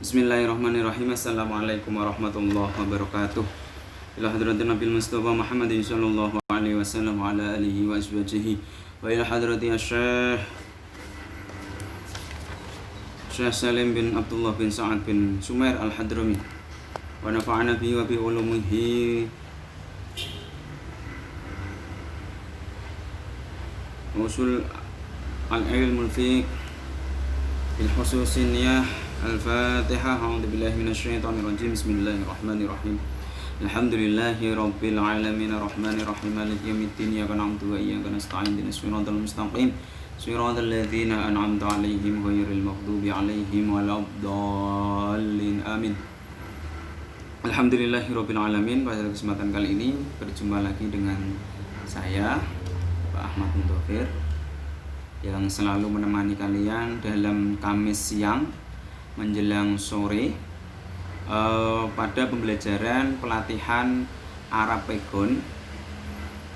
Bismillahirrahmanirrahim. Assalamualaikum warahmatullahi wabarakatuh. Ila hadratin Nabil Mustafa Muhammadin sallallahu alaihi wasallam wa ala alihi wa ashabihi wa ila hadrati Syekh Salim bin Abdullah bin Sa'ad bin Sumair Al-Hadrami wa nafa'ana bihi wa bi ulumihi usul al-ilmul fiqh bil khususiniyah Al-Fatihah. A'udzubillahi minasyaitonir rajim. Bismillahirrahmanirrahim. Alhamdulillahi rabbil alamin arrahmanir rahim maliki yaumiddin iyyaka na'budu wa iyyaka nasta'in ihdinas siratal mustaqim siratal ladzina an'amta 'alaihim ghairil maghdubi alaihim waladdallin. Amin. Alhamdulillahi rabbil alamin. Pada kesempatan kali ini berjumpa lagi dengan saya Pak Ahmad Mudhafir yang selalu menemani kalian dalam Kamis siang menjelang sore pada pembelajaran pelatihan Arapegon.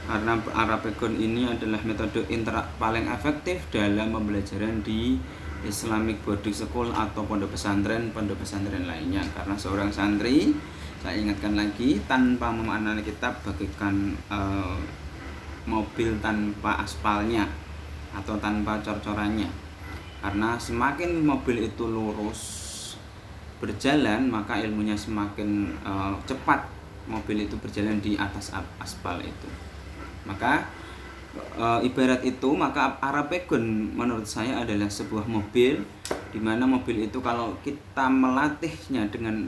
Karena Arapegon ini adalah metode paling efektif dalam pembelajaran di Islamic Boarding School atau pondok pesantren lainnya. Karena seorang santri, saya ingatkan lagi, tanpa memaknai kitab bagaikan mobil tanpa aspalnya atau tanpa cor-corannya. Karena semakin mobil itu lurus berjalan, maka ilmunya semakin cepat mobil itu berjalan di atas aspal itu. Maka ibarat itu, maka Arapegon menurut saya adalah sebuah mobil, di mana mobil itu kalau kita melatihnya dengan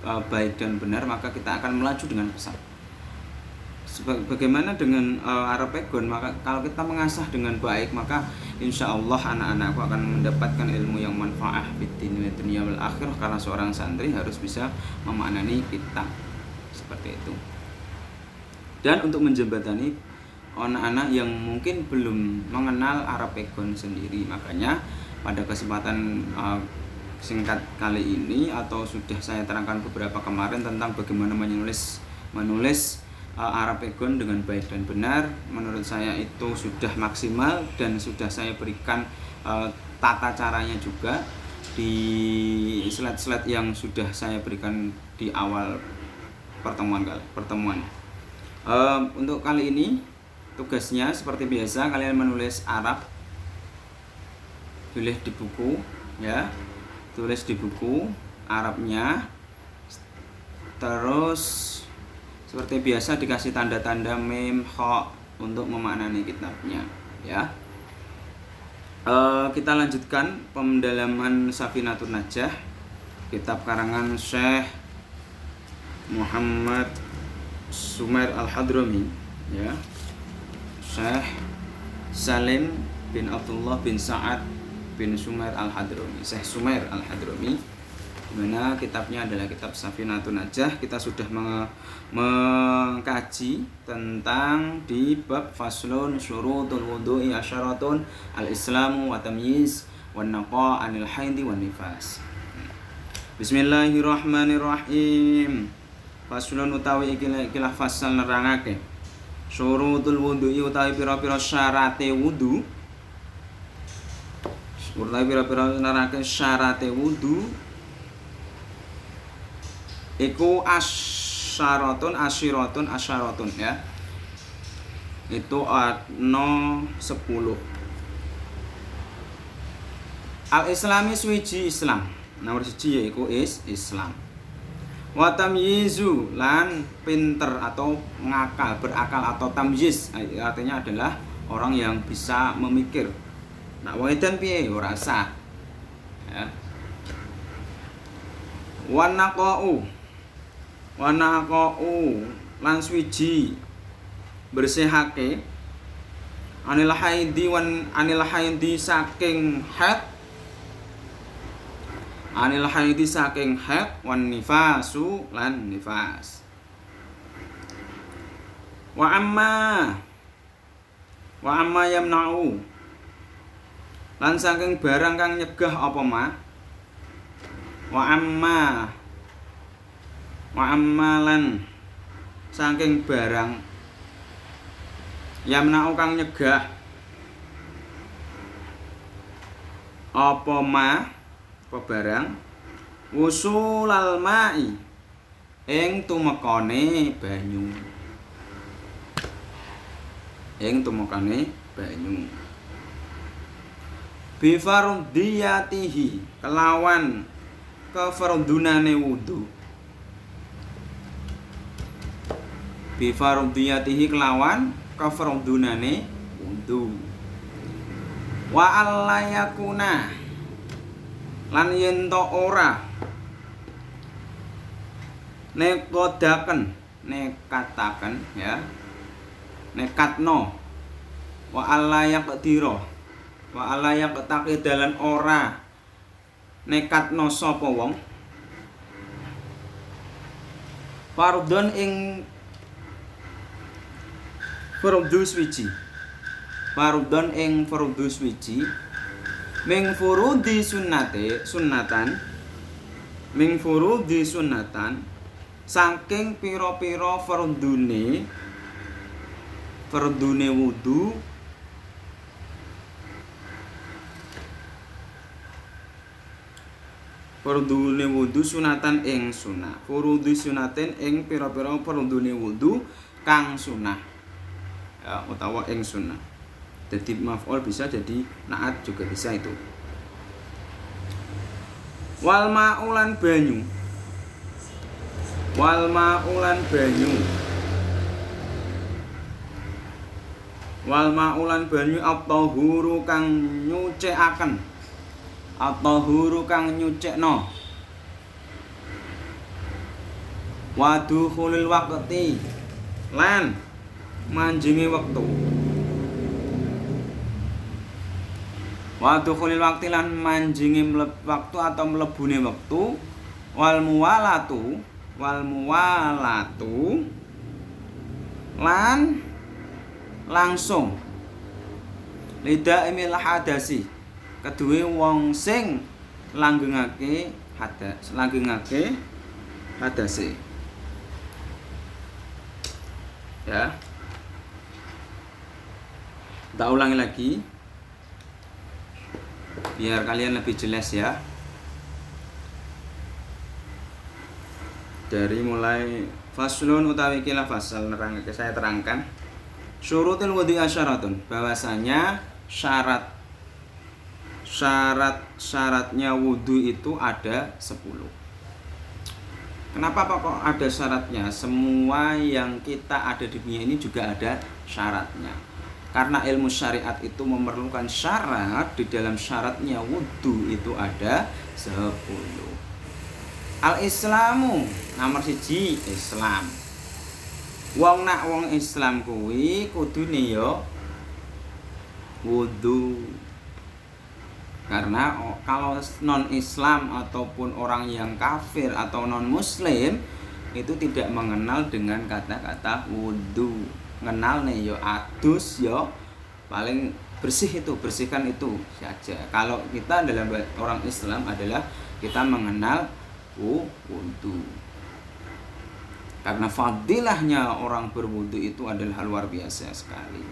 baik dan benar, maka kita akan melaju dengan pesat. Bagaimana dengan Arapegon? Maka kalau kita mengasah dengan baik, maka insya Allah anak-anakku akan mendapatkan ilmu yang manfaah fiddin wa dunya wal akhirah. Karena seorang santri harus bisa memaknai kitab seperti itu. Dan untuk menjembatani anak-anak yang mungkin belum mengenal Arapegon sendiri, makanya pada kesempatan singkat kali ini, atau sudah saya terangkan beberapa kemarin tentang bagaimana menulis Arapegon dengan baik dan benar, menurut saya itu sudah maksimal dan sudah saya berikan tata caranya juga di slide-slide yang sudah saya berikan di awal pertemuan. Untuk kali ini tugasnya seperti biasa, kalian menulis Arab, tulis di buku ya, tulis di buku Arabnya, terus seperti biasa dikasih tanda-tanda mim, kha untuk memaknai kitabnya ya. Kita lanjutkan pendalaman Safinatun Najah, kitab karangan Syekh Muhammad Sumair Al-Hadrami ya. Syekh Salim bin Abdullah bin Sa'ad bin Sumair Al-Hadrami, Syekh Sumair Al-Hadrami, dimana kitabnya adalah kitab Safinatun Najah. Kita sudah mengkaji tentang di bab faslun syurutul wudu'i asyaratun al-islamu wa tamyiz wan naqa anil haidi wan nifas. Bismillahirrahmanirrahim. Faslun utawi ikilah fasal nerangake syurutul wudu'i utawi pira-pira syarate wudu. Utawi pira-pira nerangake syarate wudu iku asyaratun ya. Itu no 10. Al-islami suwiji Islam. Nomor 1 yaiku Islam. Wa tamyizu lan pinter atau berakal atau tamyiz, artinya adalah orang yang bisa memikir. Nak wong edan piye ora sah. Ya. Wa naqa'u lan swiji bersihake anil haidi saking haid wan nifasu lan nifas. Wa amma yamna'u lan saking barang kang nyegah apa ma. Wa ammalan saking barang yamna'u kang nyegah apa barang wusulal ma'i ing tumekane banyu. Ing tumekane banyu. Bi fardiyatihi kelawan kefardunane wudu. Bi fardiyatihi kelawan kefardunane wudu. Wa allayakuna lan yen to ora nekataken ya, nekatno wa alayak dira wa alayak takidalan ora nekatno sapa wong fardhon ing fardhu swiji, fardhon ing fardhu swiji ming furudhi sunnatan ming furudhi sunnatan saking pira-pira fardune wudu sunatan ing sunah. Furudhi sunatin ing pira-pira fardune wudu kang sunah ya, utawa ing sunah. Jadi maf'ul bisa jadi naat juga bisa itu. Wal ma'ulan banyu. Wal ma'ulan banyu. Wal ma'ulan banyu at-tahuru kang nyucikaken. At-tahuru kang nyucikno. Wa dukhulil waqti lan manjingi wektu. Wa dukhulil waqti lan manjingi waktu atau mlebune wektu. Wal muwalatu lan langsung lida emil hadasi kedue wong sing langgengake hadase ya. Tak ulangi lagi biar kalian lebih jelas ya. Dari mulai faslun utawi kila fasal saya terangkan syurutul wudhu asyaratun, bahwasanya syaratnya wudhu itu ada 10. Kenapa kok ada syaratnya? Semua yang kita ada di dunia ini juga ada syaratnya. Karena ilmu syariat itu memerlukan syarat, di dalam syaratnya wudhu itu ada 10. Al-Islamu nomor 1 Islam. Wong Islam kuwi kudune ya wudu. Karena kalau non-Islam ataupun orang yang kafir atau non-muslim itu tidak mengenal dengan kata-kata wudu. Kenal nih yo adus yo paling bersih itu, bersihkan itu saja. Kalau kita dalam orang Islam adalah kita mengenal wudu. Karena fadilahnya orang berwudu itu adalah luar biasa sekali.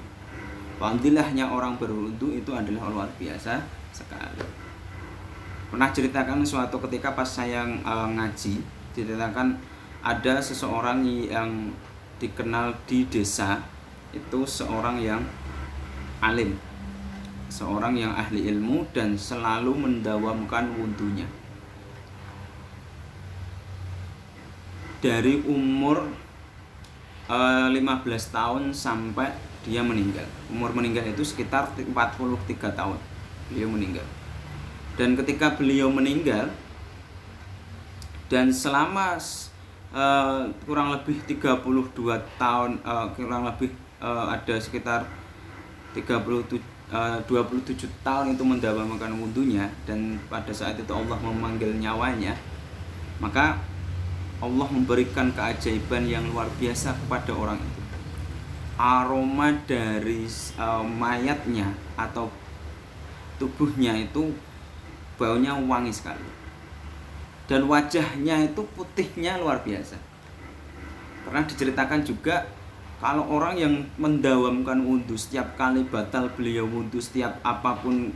Fadilahnya orang berwudu itu adalah luar biasa sekali. Pernah ceritakan suatu ketika pas saya ngaji, ceritakan ada seseorang yang dikenal di desa, itu seorang yang alim, seorang yang ahli ilmu dan selalu mendawamkan wudunya. Dari umur 15 tahun sampai dia meninggal. Umur meninggal itu sekitar 43 tahun beliau meninggal. Dan ketika beliau meninggal dan selama kurang lebih 32 tahun, kurang lebih ada sekitar 27 tahun itu mendawamkan wudunya, dan pada saat itu Allah memanggil nyawanya, maka Allah memberikan keajaiban yang luar biasa kepada orang itu. Aroma dari mayatnya atau tubuhnya itu baunya wangi sekali. Dan wajahnya itu putihnya luar biasa. Pernah diceritakan juga kalau orang yang mendawamkan wudu, setiap kali batal beliau wudu, setiap apapun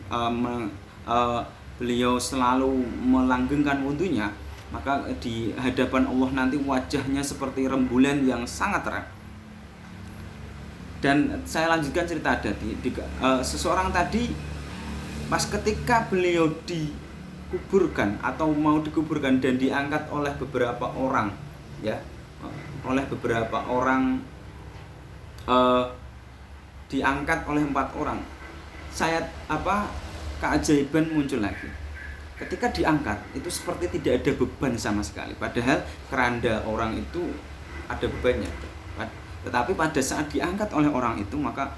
beliau selalu melanggengkan wudunya, maka di hadapan Allah nanti wajahnya seperti rembulan yang sangat terang. Dan saya lanjutkan cerita tadi, seseorang tadi pas ketika beliau dikuburkan atau mau dikuburkan dan diangkat oleh beberapa orang, ya, oleh beberapa orang, diangkat oleh 4 orang, keajaiban muncul lagi. Ketika diangkat itu seperti tidak ada beban sama sekali, padahal keranda orang itu ada bebannya. Tetapi pada saat diangkat oleh orang itu maka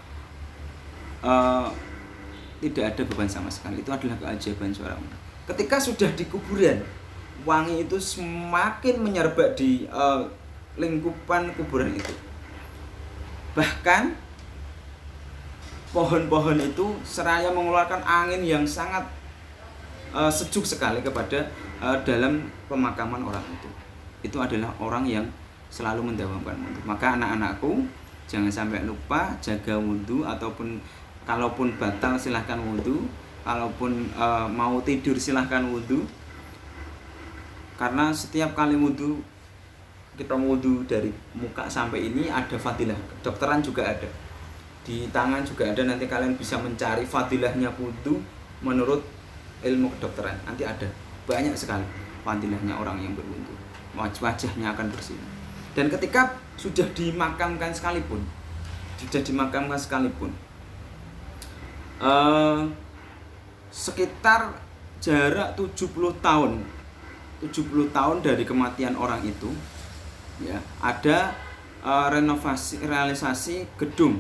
tidak ada beban sama sekali. Itu adalah keajaiban seorang. Ketika sudah di kuburan, wangi itu semakin menyerbat di lingkupan kuburan itu. Bahkan pohon-pohon itu seraya mengeluarkan angin yang sangat sejuk sekali kepada dalam pemakaman orang itu. Itu adalah orang yang selalu mendawamkan wudhu. Maka anak-anakku, jangan sampai lupa jaga wudhu, ataupun kalaupun batal silahkan wudhu, kalaupun mau tidur silahkan wudhu. Karena setiap kali wudhu, kita wudhu dari muka sampai ini ada fadilah. Dokteran juga ada, di tangan juga ada. Nanti kalian bisa mencari fadilahnya wudhu menurut ilmu kedokteran. Nanti ada banyak sekali fadilahnya orang yang berwudhu. Wajahnya akan bersih. Dan ketika sudah dimakamkan sekalipun, sekitar jarak 70 tahun dari kematian orang itu, ya, ada realisasi gedung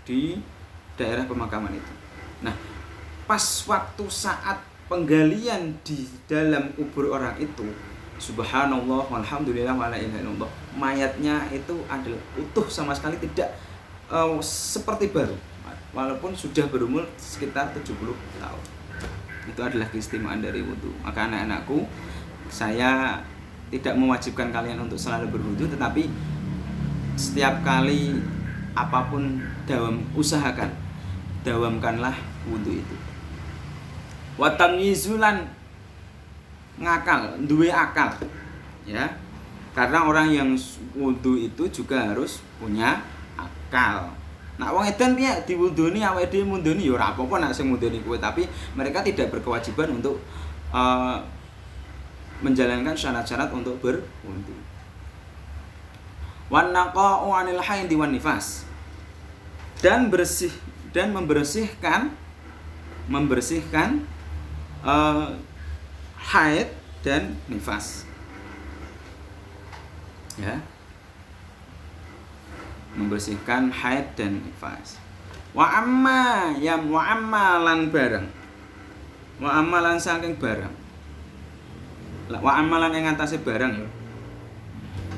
di daerah pemakaman itu. Nah, pas waktu saat penggalian di dalam kubur orang itu, subhanallah walhamdulillah wala ilaha illallah, mayatnya itu adalah utuh sama sekali, tidak seperti baru, walaupun sudah berumur sekitar 70 tahun. Itu adalah keistimewaan dari wudhu. Maka anak-anakku, saya tidak mewajibkan kalian untuk selalu berwudhu, tetapi setiap kali apapun usahakan dawamkanlah wudhu itu. Wa tamyizulan, ngakal, duwe akal, ya. Karena orang yang wudhu itu juga harus punya akal. Nah, wong edan piye diwudhuni awake dhewe mundhuni ya ora apa-apa nek sing mundhuni kowe, tapi mereka tidak berkewajiban untuk menjalankan syarat-syarat untuk berwudhu. Wan naqa'u 'anil haidi wan nifas, dan membersihkan haid dan nifas, ya, membersihkan haid dan nifas. Wa amalan barang, wa amalan saking barang, wa amalan yang atase barang,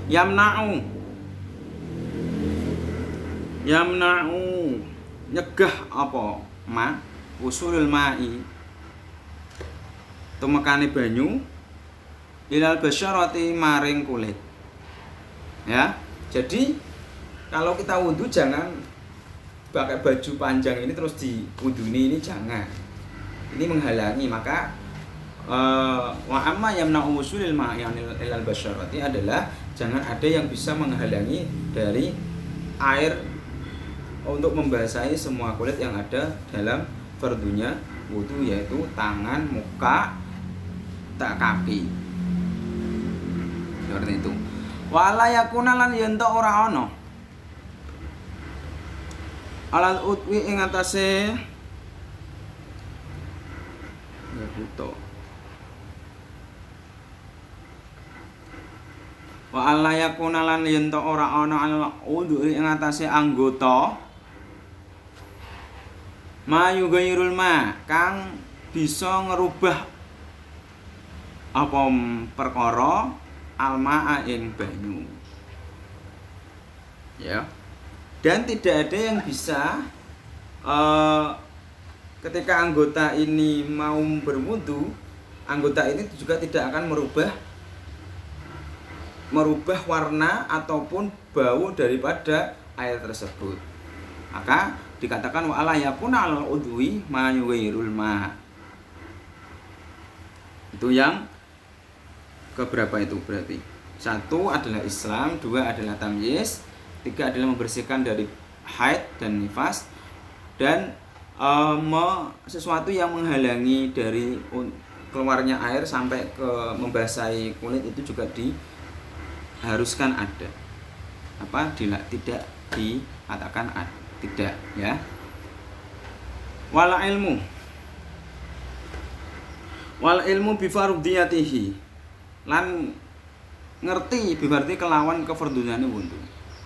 ya, yamna'u nyegah apa usulul ma'i, tumekane banyu, ilal basyarati maring kulit, ya. Jadi kalau kita wudhu jangan pakai baju panjang ini terus diwudhuni, ini jangan, ini menghalangi. Maka wa amma yamna'u usulil ma'i ilal basyarati adalah jangan ada yang bisa menghalangi dari air untuk membasahi semua kulit yang ada dalam fardunya wudhu, yaitu tangan, muka, kaki. Seperti itu. Wala yakuna lan yen ta ora ana alal utwi ing atase ya buto. Wa alla yakuna lan yen ta ora ana alal udwi ing atase anggota mayu gairul ma kang bisa ngerubah apa perkara almaa ing banyu, ya. Dan tidak ada yang bisa ketika anggota ini mau berwudu, anggota ini juga tidak akan merubah warna ataupun bau daripada air tersebut. Maka dikatakan wa ala yakuna al udwi ma yughirul ma. Itu yang keberapa itu berarti? 1 adalah Islam, 2 adalah tamyiz, 3 adalah membersihkan dari haid dan nifas, dan sesuatu yang menghalangi dari keluarnya air sampai ke membasahi kulit itu juga diharuskan ada. Tidak dikatakan tidak, ya. Wal ilmu bi fardhiyatihi, lan ngerti berarti kelawan kefardhunane wudu.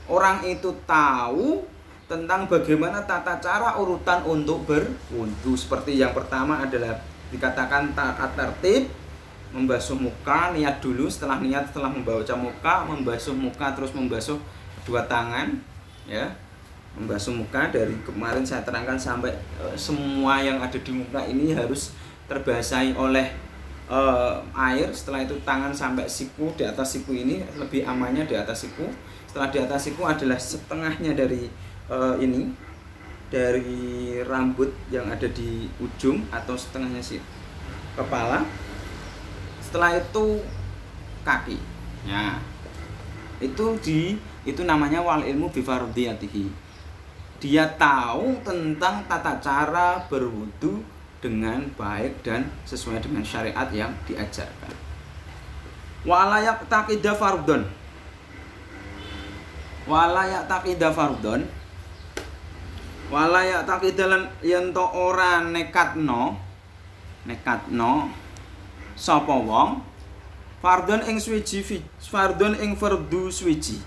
Orang itu tahu tentang bagaimana tata cara urutan untuk berwudu. Seperti yang pertama adalah dikatakan taat tertib, membasuh muka, niat dulu, setelah membaca muka, membasuh muka, terus membasuh kedua tangan, ya. Membasuh muka dari kemarin saya terangkan sampai semua yang ada di muka ini harus terbasahi oleh air. Setelah itu tangan sampai siku, di atas siku ini lebih amannya di atas siku. Setelah di atas siku adalah setengahnya dari dari rambut yang ada di ujung atau setengahnya kepala. Setelah itu kaki. Ya. Itu namanya wal ilmu bi fardhiyatihi. Dia tahu tentang tata cara berwudu dengan baik dan sesuai dengan syariat yang diajarkan. Wala yaqtaqida fardhon. Wala yaqtaqidalan yen to ora nekatno sapa wong fardhon ing fardhu swiji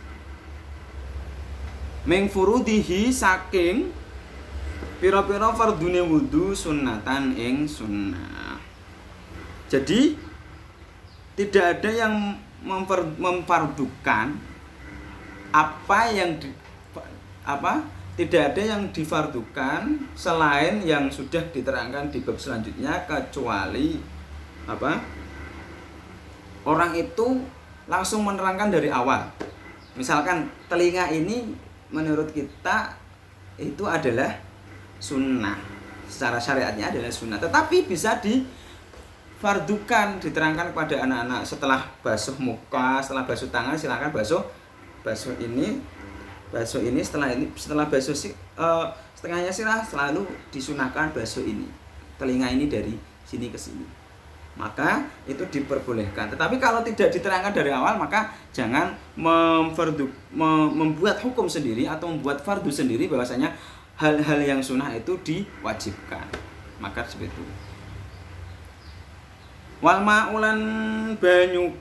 ming furudihi saking pira-pira fardune wudu sunnatan ing sunnah. Jadi tidak ada yang memfardukan tidak ada yang difardukan selain yang sudah diterangkan di bab selanjutnya, kecuali orang itu langsung menerangkan dari awal. Misalkan telinga ini menurut kita itu adalah sunnah, secara syariatnya adalah sunnah, tetapi bisa difardukan, diterangkan kepada anak-anak setelah basuh muka, setelah basuh tangan silakan basuh ini, setelah basuh setengahnya sirah selalu disunahkan basuh ini, telinga ini dari sini ke sini, maka itu diperbolehkan. Tetapi kalau tidak diterangkan dari awal, maka jangan membuat hukum sendiri atau membuat fardu sendiri bahwasanya hal-hal yang sunnah itu diwajibkan. Maka seperti itu. Wal ma'ulan banyu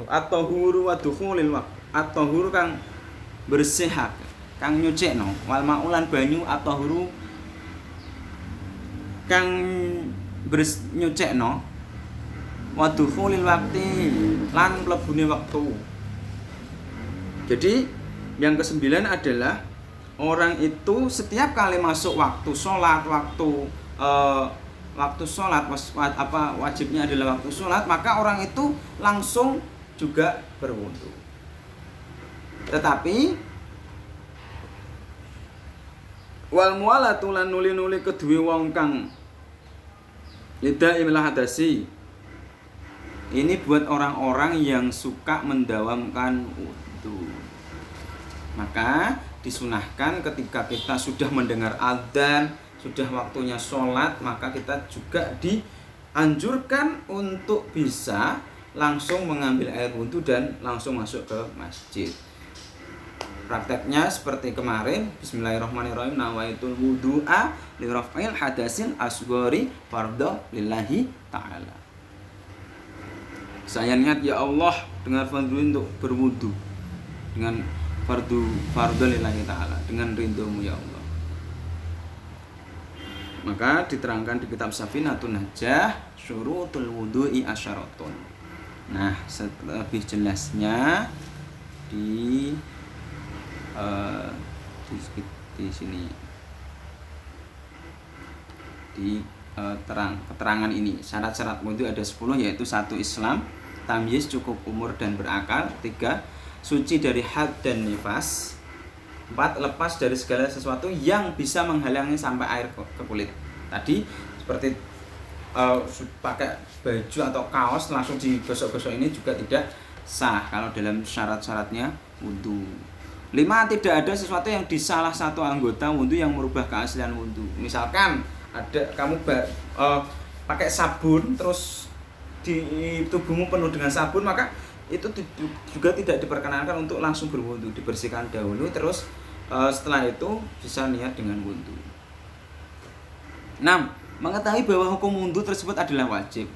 atau huru wa dukhulil waqt, atau huru kang bersih kang nyucikno. Wal ma'ulan banyu atau huru kang nyucikno wa dukhulil waqti lan mlebune wektu. Jadi yang ke-9 adalah orang itu setiap kali masuk waktu sholat, wajibnya adalah waktu sholat, maka orang itu langsung juga berwudu. Tetapi wal mualatu lan nuli-nuli kedue wong kang lidaimil hadasi, ini buat orang-orang yang suka mendawamkan wudu. Maka disunahkan ketika kita sudah mendengar adzan, sudah waktunya sholat, maka kita juga dianjurkan untuk bisa langsung mengambil air wudhu dan langsung masuk ke masjid. Prakteknya seperti kemarin, bismillahirrahmanirrahim, nawaitul wudu'a li raf'il hadasin asghari fardhu lillahi ta'ala. Saya niat ya Allah dengan fardhu untuk berwudu, dengan fardhu lillahi ta'ala, dengan ridhomu ya Allah. Maka diterangkan di kitab Safinatun Najah, syurutul wudu'i asyaratun. Nah, lebih jelasnya di sini di keterangan ini. Syarat-syarat wudu ada 10, yaitu 1 Islam, tamyiz cukup umur dan berakal, 3 suci dari haid dan nifas, 4 lepas dari segala sesuatu yang bisa menghalangi sampai air ke kulit. Tadi seperti pakai baju atau kaos langsung digosok-gosok ini juga tidak sah kalau dalam syarat-syaratnya wudu. 5. Tidak ada sesuatu yang di salah satu anggota wudu yang merubah keaslian wudu. Misalkan ada kamu pakai sabun terus di tubuhmu penuh dengan sabun, maka itu juga tidak diperkenankan untuk langsung berwudu. Dibersihkan dahulu terus setelah itu bisa niat dengan wudu. 6. Mengetahui bahwa hukum wudu tersebut adalah wajib.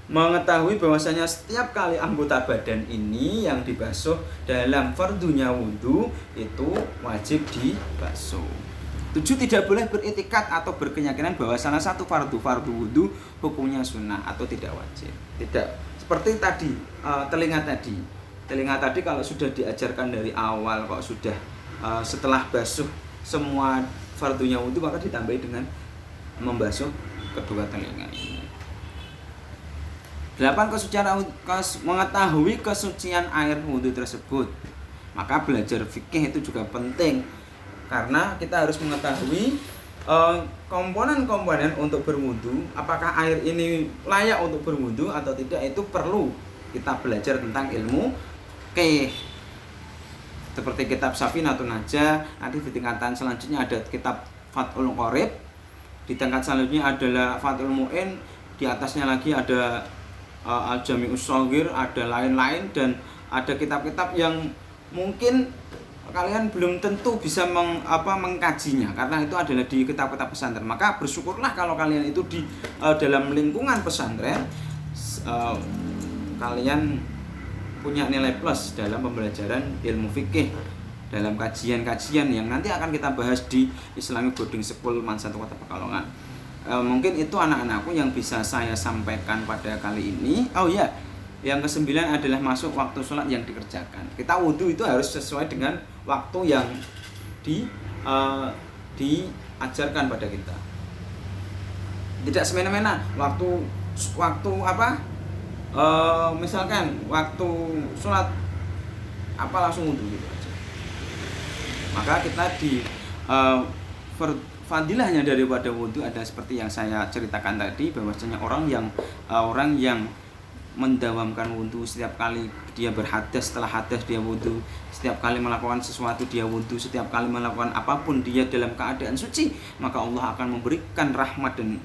Mengetahui bahwasanya setiap kali anggota badan ini yang dibasuh dalam fardunya wudu itu wajib dibasuh. 7. Tidak boleh beriktikad atau berkeyakinan bahwa salah satu fardu wudu hukumnya sunnah atau tidak wajib. Tidak seperti tadi telinga tadi kalau sudah diajarkan dari awal, kok sudah setelah basuh semua fardunya wudu maka ditambahi dengan membasuh kedua telinga ini. 8. Mengetahui kesucian air wudu tersebut. Maka belajar fikih itu juga penting karena kita harus mengetahui komponen-komponen untuk berwudu. Apakah air ini layak untuk berwudu atau tidak, itu perlu kita belajar tentang ilmu fikih. Seperti kitab Safinatun Najah, nanti di tingkatan selanjutnya ada kitab Fathul Qorib, di tingkat selanjutnya adalah Fathul Mu'in, di atasnya lagi ada Al-Jami'us Shaghir, ada lain-lain, dan ada kitab-kitab yang mungkin kalian belum tentu bisa mengkajinya karena itu adalah di kitab-kitab pesantren. Maka bersyukurlah kalau kalian itu di dalam lingkungan pesantren kalian punya nilai plus dalam pembelajaran ilmu fikih, dalam kajian-kajian yang nanti akan kita bahas di Islamic Boarding School Mansatu Kota Pekalongan. Mungkin itu anak-anakku yang bisa saya sampaikan pada kali ini. Oh ya, yang ke-9 adalah masuk waktu sholat yang dikerjakan. Kita wudhu itu harus sesuai dengan waktu yang diajarkan pada kita. Tidak semena-mena waktu misalkan waktu sholat langsung wudhu gitu aja. Maka kita fadilahnya daripada wudhu ada seperti yang saya ceritakan tadi, bahwasanya orang yang mendawamkan wudhu, setiap kali dia berhadas, setelah hadas dia wudhu, setiap kali melakukan sesuatu dia wudhu, setiap kali melakukan apapun dia dalam keadaan suci, maka Allah akan memberikan rahmat dan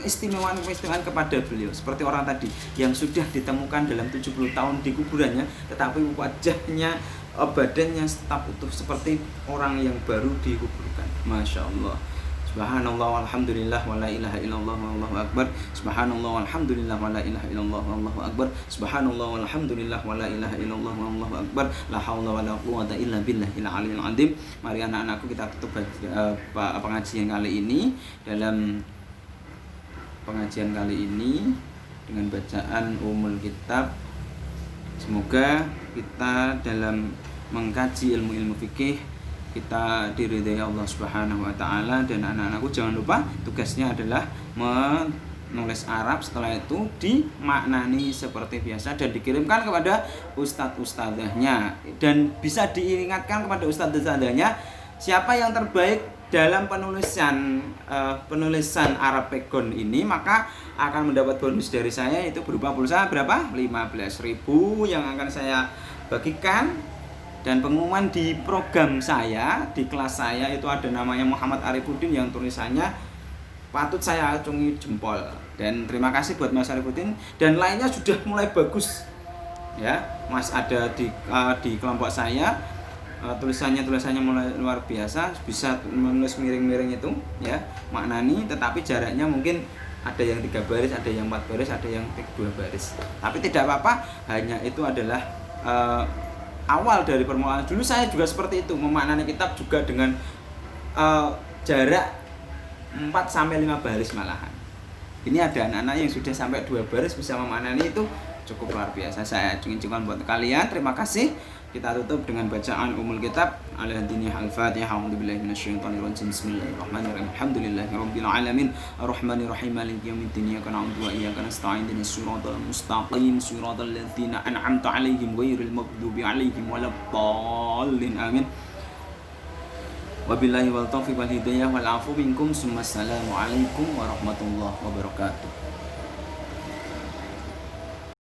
keistimewaan kepada beliau. Seperti orang tadi yang sudah ditemukan dalam 70 tahun di kuburannya, tetapi wajahnya, badannya tetap utuh seperti orang yang baru dikuburkan. Masya Allah. Subhanallah walhamdulillah wala ilaha illallah wallahu akbar. Subhanallah walhamdulillah wala ilaha illallah wallahu akbar. Subhanallah walhamdulillah wala ilaha illallah wallahu akbar. La haula wala quwwata illa billahil aliyil azim. Mari anak-anakku kita tutup pengajian kali ini. Dalam pengajian kali ini dengan bacaan Ummul Kitab. Semoga kita dalam mengkaji ilmu-ilmu fikih kita diridhai Allah Subhanahu wa taala. Dan anak-anakku jangan lupa tugasnya adalah menulis Arab, setelah itu dimaknani seperti biasa dan dikirimkan kepada ustadz-ustadzahnya, dan bisa diingatkan kepada ustadz-ustadzahnya siapa yang terbaik dalam penulisan Arab Pegon ini, maka akan mendapat bonus dari saya, itu berupa pulsa berapa? 15.000 yang akan saya bagikan. Dan pengumuman di program saya, di kelas saya itu ada namanya Muhammad Arifuddin yang tulisannya patut saya acungi jempol. Dan terima kasih buat Mas Arifuddin, dan lainnya sudah mulai bagus ya. Mas ada di kelompok saya, tulisannya mulai luar biasa, bisa menulis miring-miring itu ya, maknani, tetapi jaraknya mungkin ada yang 3 baris, ada yang 4 baris, ada yang 2 baris. Tapi tidak apa-apa, hanya itu adalah awal dari permulaan. Dulu saya juga seperti itu, memaknani kitab juga dengan jarak 4-5 baris malahan. Ini ada anak-anak yang sudah sampai 2 baris bisa memaknani, itu cukup luar biasa. Saya acung-acungkan buat kalian. Terima kasih. Kita tutup dengan bacaan Ummul Kitab. Al-Fatihah. A'udzubillahi minasyaitonirrajim. Bismillahirrahmanirrahim. Alhamdulillahirabbil alamin. Arrahmanirrahim. Maliki yaumiddin. Iyyaka na'budu wa iyyaka nasta'in. Ihdinas siratal mustaqim. Siratal ladzina an'amta 'alaihim ghairil maghdubi 'alaihim waladdallin. Amin. Wabillahi wal taufiq wal hidayah wal afu minkum. Assalamualaikum warahmatullahi wabarakatuh.